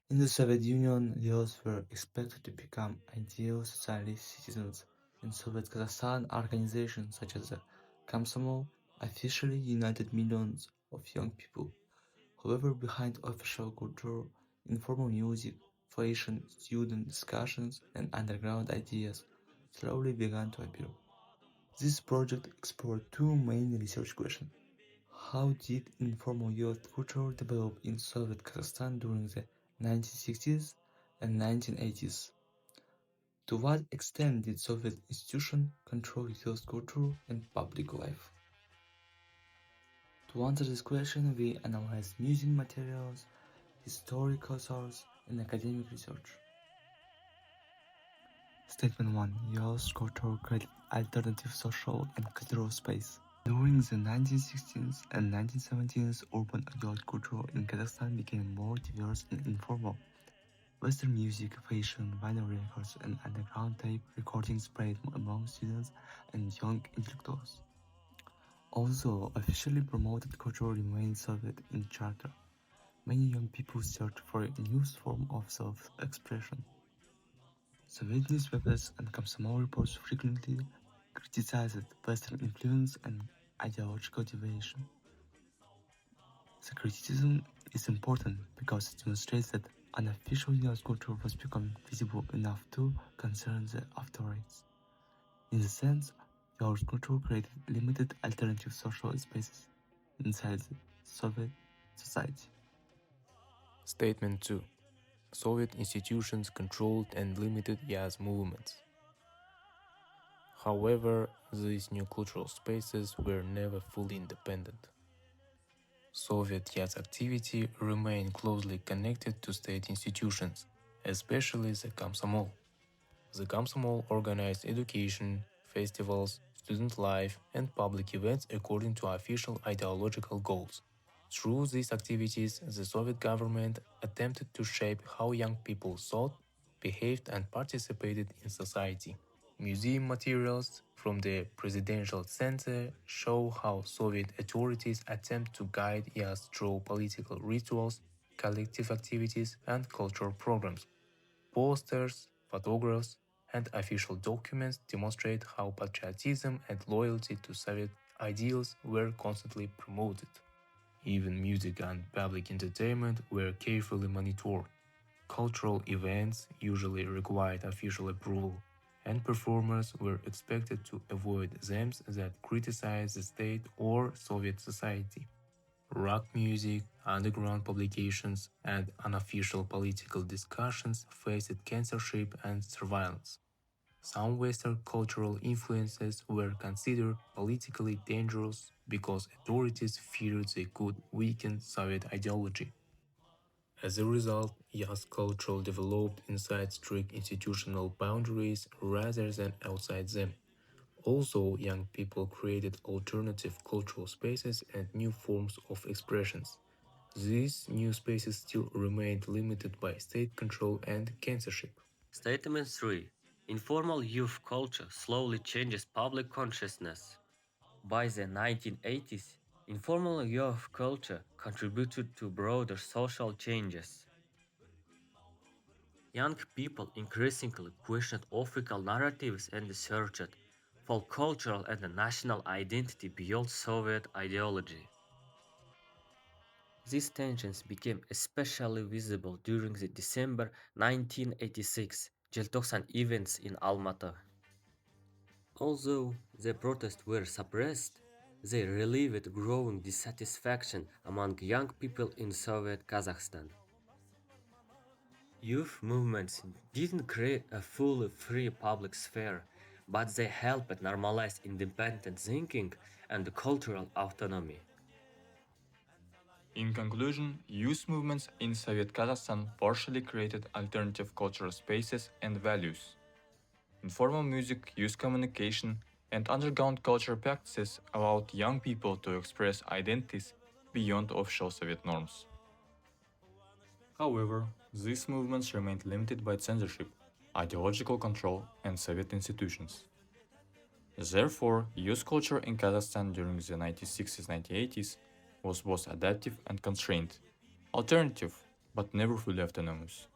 In the Soviet Union, youths were expected to become ideal socialist citizens. In Soviet Kazakhstan, organizations such as the Komsomol officially united millions of young people. However, behind official culture, informal music, fashion, student discussions, and underground ideas slowly began to appear. This project explored two main research questions. How did informal youth culture develop in Soviet Kazakhstan during the 1960s and 1980s? To what extent did Soviet institutions control youth culture and public life? To answer this question, we analyzed music materials, historical sources, and academic research. Statement 1. Youth culture created alternative social and cultural space. During the 1960s and 1970s, urban youth culture in Kazakhstan became more diverse and informal. Western music, fashion, vinyl records, and underground tape recordings spread among students and young intellectuals. Although officially promoted culture remained Soviet in charter, many young people searched for a new form of self-expression. Soviet newspapers and Komsomol reports frequently criticized Western influence and ideological deviation. The criticism is important because it demonstrates that unofficial youth culture was becoming visible enough to concern the authorities. In this sense, youth culture created limited alternative social spaces inside the Soviet society. Statement 2. Soviet institutions controlled and limited youth movements. However, these new cultural spaces were never fully independent. Soviet youth activity remained closely connected to state institutions, especially the Komsomol. The Komsomol organized education, festivals, student life, and public events according to official ideological goals. Through these activities, the Soviet government attempted to shape how young people thought, behaved, and participated in society. Museum materials from the Presidential Center show how Soviet authorities attempt to guide youth through political rituals, collective activities, and cultural programs. Posters, photographs, and official documents demonstrate how patriotism and loyalty to Soviet ideals were constantly promoted. Even music and public entertainment were carefully monitored. Cultural events usually required official approval, and performers were expected to avoid themes that criticized the state or Soviet society. Rock music, underground publications, and unofficial political discussions faced censorship and surveillance. Some Western cultural influences were considered politically dangerous because authorities feared they could weaken Soviet ideology. As a result, youth culture developed inside strict institutional boundaries rather than outside them. Also, young people created alternative cultural spaces and new forms of expressions. These new spaces still remained limited by state control and censorship. Statement 3. Informal youth culture slowly changes public consciousness. By the 1980s, informal youth culture contributed to broader social changes. Young people increasingly questioned official narratives and searched for cultural and national identity beyond Soviet ideology. These tensions became especially visible during the December 1986 Желтоқсан events in Almaty. Although the protests were suppressed, they relieved growing dissatisfaction among young people in Soviet Kazakhstan. Youth movements didn't create a fully free public sphere, but they helped normalize independent thinking and cultural autonomy. In conclusion, youth movements in Soviet Kazakhstan partially created alternative cultural spaces and values. Informal music, youth communication, and underground culture practices allowed young people to express identities beyond official Soviet norms. However, these movements remained limited by censorship, ideological control, and Soviet institutions. Therefore, youth culture in Kazakhstan during the 1960s-1980s was both adaptive and constrained, alternative but never fully autonomous.